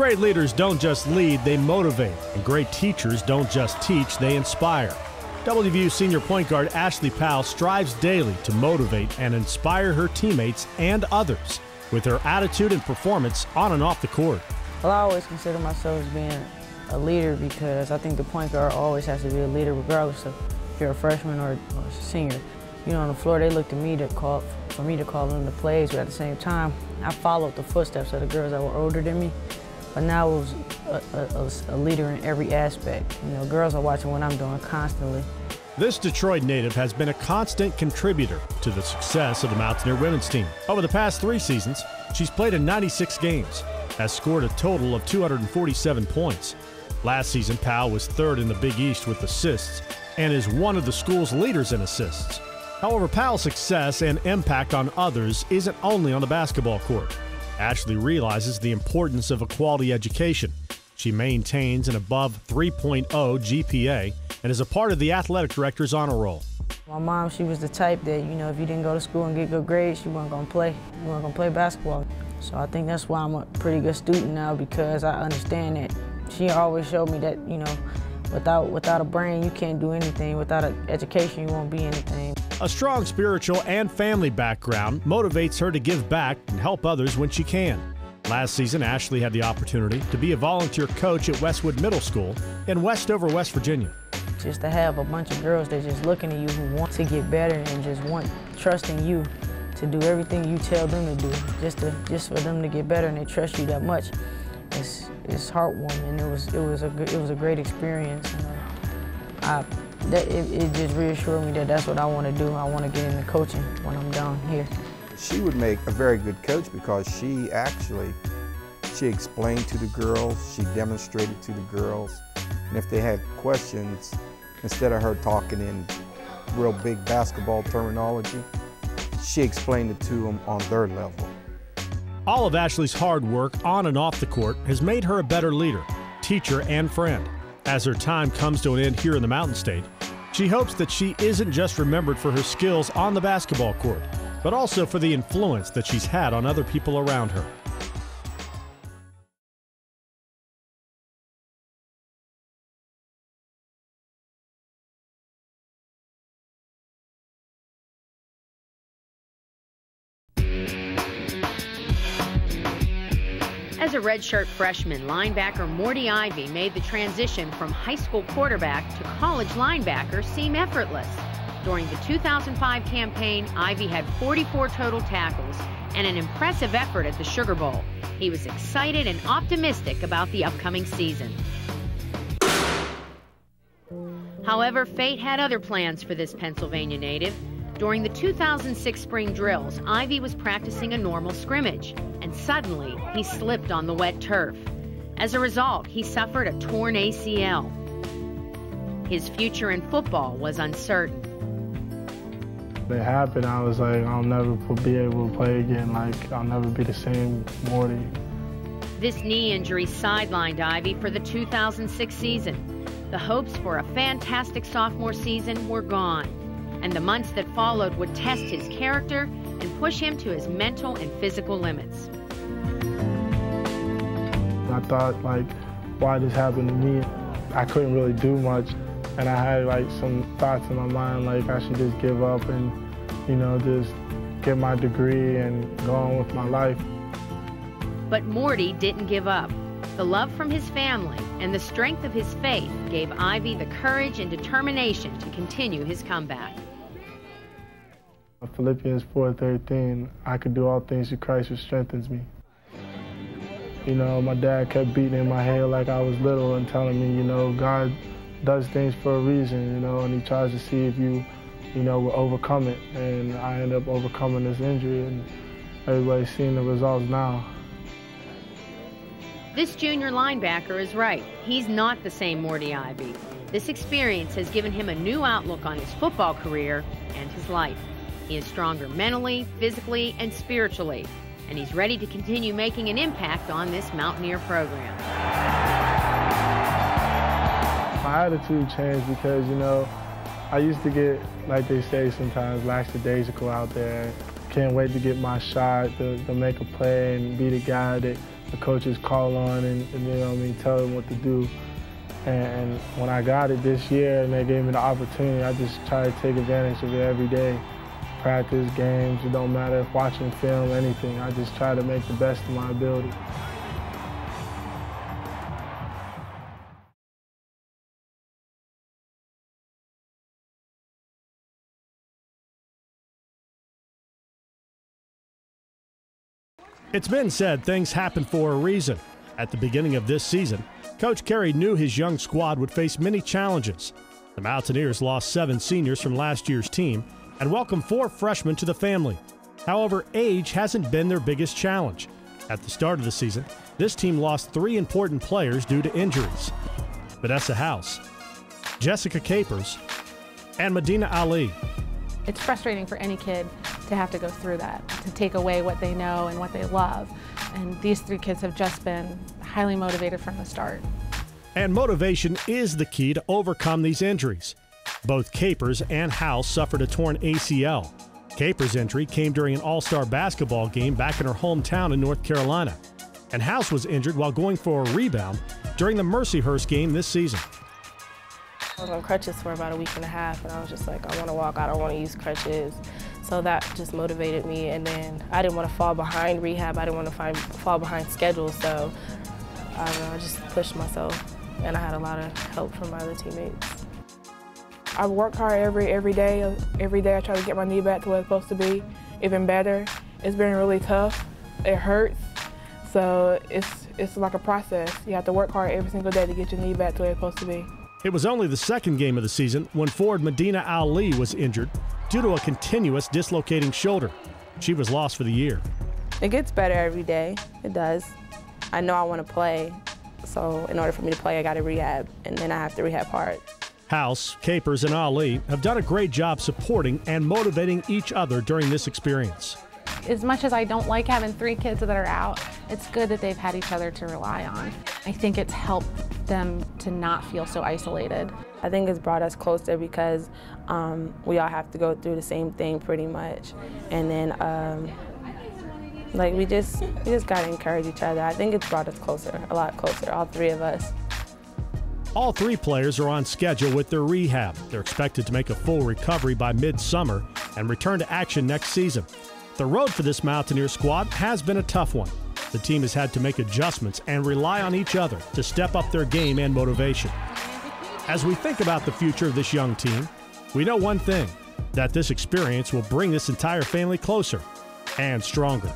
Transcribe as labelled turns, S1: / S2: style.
S1: Great leaders don't just lead, they motivate. And great teachers don't just teach, they inspire. WVU senior point guard Ashley Powell strives daily to motivate and inspire her teammates and others with her attitude and performance on and off the court.
S2: Well, I always consider myself as being a leader because I think the point guard always has to be a leader regardless of if you're a freshman or a senior. You know, on the floor, they look to me for me to call them the plays, but at the same time, I followed the footsteps of the girls that were older than me. But now it was a leader in every aspect. You know, girls are watching what I'm doing constantly.
S1: This Detroit native has been a constant contributor to the success of the Mountaineer women's team. Over the past 3 seasons, she's played in 96 games, has scored a total of 247 points. Last season, Powell was 3rd in the Big East with assists and is one of the school's leaders in assists. However, Powell's success and impact on others isn't only on the basketball court. Ashley realizes the importance of a quality education. She maintains an above 3.0 GPA and is a part of the athletic director's honor roll.
S2: My mom, she was the type that, you know, if you didn't go to school and get good grades, you weren't going to play. You weren't going to play basketball. So I think that's why I'm a pretty good student now, because I understand that she always showed me that, you know, without a brain, you can't do anything. Without an education, you won't be anything.
S1: A strong spiritual and family background motivates her to give back and help others when she can. Last season, Ashley had the opportunity to be a volunteer coach at Westwood Middle School in Westover, West Virginia.
S2: Just to have a bunch of girls that just looking at you who want to get better and just trusting you to do everything you tell them to do, just for them to get better, and they trust you that much. It's heartwarming. It was a great experience. And it just reassured me that that's what I want to do. I want to get into coaching when I'm done here.
S3: She would make a very good coach because she explained to the girls, she demonstrated to the girls, and if they had questions, instead of her talking in real big basketball terminology, she explained it to them on their level.
S1: All of Ashley's hard work on and off the court has made her a better leader, teacher, and friend. As her time comes to an end here in the Mountain State, she hopes that she isn't just remembered for her skills on the basketball court, but also for the influence that she's had on other people around her.
S4: As a redshirt freshman, linebacker Morty Ivy made the transition from high school quarterback to college linebacker seem effortless. During the 2005 campaign, Ivy had 44 total tackles and an impressive effort at the Sugar Bowl. He was excited and optimistic about the upcoming season. However, fate had other plans for this Pennsylvania native. During the 2006 spring drills, Ivy was practicing a normal scrimmage, and suddenly he slipped on the wet turf. As a result, he suffered a torn ACL. His future in football was uncertain.
S5: It happened, I was like, I'll never be able to play again. Like, I'll never be the same Morty.
S4: This knee injury sidelined Ivy for the 2006 season. The hopes for a fantastic sophomore season were gone, and the months that followed would test his character and push him to his mental and physical limits.
S5: I thought, like, why this happened to me? I couldn't really do much, and I had, like, some thoughts in my mind, like, I should just give up and, you know, just get my degree and go on with my life.
S4: But Morty didn't give up. The love from his family and the strength of his faith gave Ivy the courage and determination to continue his comeback.
S5: Philippians 4:13, I could do all things through Christ who strengthens me. You know, my dad kept beating in my head like I was little and telling me, you know, God does things for a reason, you know, and he tries to see if you know, will overcome it. And I ended up overcoming this injury, and everybody's seeing the results now.
S4: This junior linebacker is right. He's not the same Morty Ivy. This experience has given him a new outlook on his football career and his life. He is stronger mentally, physically, and spiritually, and he's ready to continue making an impact on this Mountaineer program.
S5: My attitude changed because, you know, I used to get, like they say sometimes, lackadaisical out there. Can't wait to get my shot, to make a play and be the guy that the coaches call on and you know what I mean, tell them what to do. And when I got it this year and they gave me the opportunity, I just try to take advantage of it every day. Practice, games, it don't matter if watching film, anything. I just try to make the best of my ability.
S1: It's been said things happen for a reason. At the beginning of this season, Coach Carey knew his young squad would face many challenges. The Mountaineers lost 7 seniors from last year's team and welcomed 4 freshmen to the family. However, age hasn't been their biggest challenge. At the start of the season, this team lost 3 important players due to injuries: Vanessa House, Jessica Capers, and Medina Ali.
S6: It's frustrating for any kid to have to go through that, to take away what they know and what they love. And these 3 kids have just been highly motivated from the start.
S1: And motivation is the key to overcome these injuries. Both Capers and House suffered a torn ACL. Capers' injury came during an all-star basketball game back in her hometown in North Carolina. And House was injured while going for a rebound during the Mercyhurst game this season.
S7: I was on crutches for about a week and a half, and I was just like, I want to walk, I don't want to use crutches. So that just motivated me, and then I didn't want to fall behind rehab, I didn't want to fall behind schedule, so I just pushed myself, and I had a lot of help from my other teammates.
S8: I work hard every day. Every day I try to get my knee back to where it's supposed to be, even better. It's been really tough. It hurts, so it's like a process. You have to work hard every single day to get your knee back to where it's supposed to be.
S1: It was only the second game of the season when forward Medina Ali was injured due to a continuous dislocating shoulder. She was lost for the year.
S7: It gets better every day. It does. I know I want to play, so in order for me to play, I got to rehab, and then I have to rehab hard.
S1: House, Capers, and Ali have done a great job supporting and motivating each other during this experience.
S6: As much as I don't like having 3 kids that are out, it's good that they've had each other to rely on. I think it's helped them to not feel so isolated.
S7: I think it's brought us closer because we all have to go through the same thing pretty much. And then like we just gotta encourage each other. I think it's brought us closer, a lot closer, all 3 of us.
S1: All 3 players are on schedule with their rehab. They're expected to make a full recovery by mid-summer and return to action next season. The road for this Mountaineer squad has been a tough one. The team has had to make adjustments and rely on each other to step up their game and motivation. As we think about the future of this young team, we know one thing, that this experience will bring this entire family closer and stronger.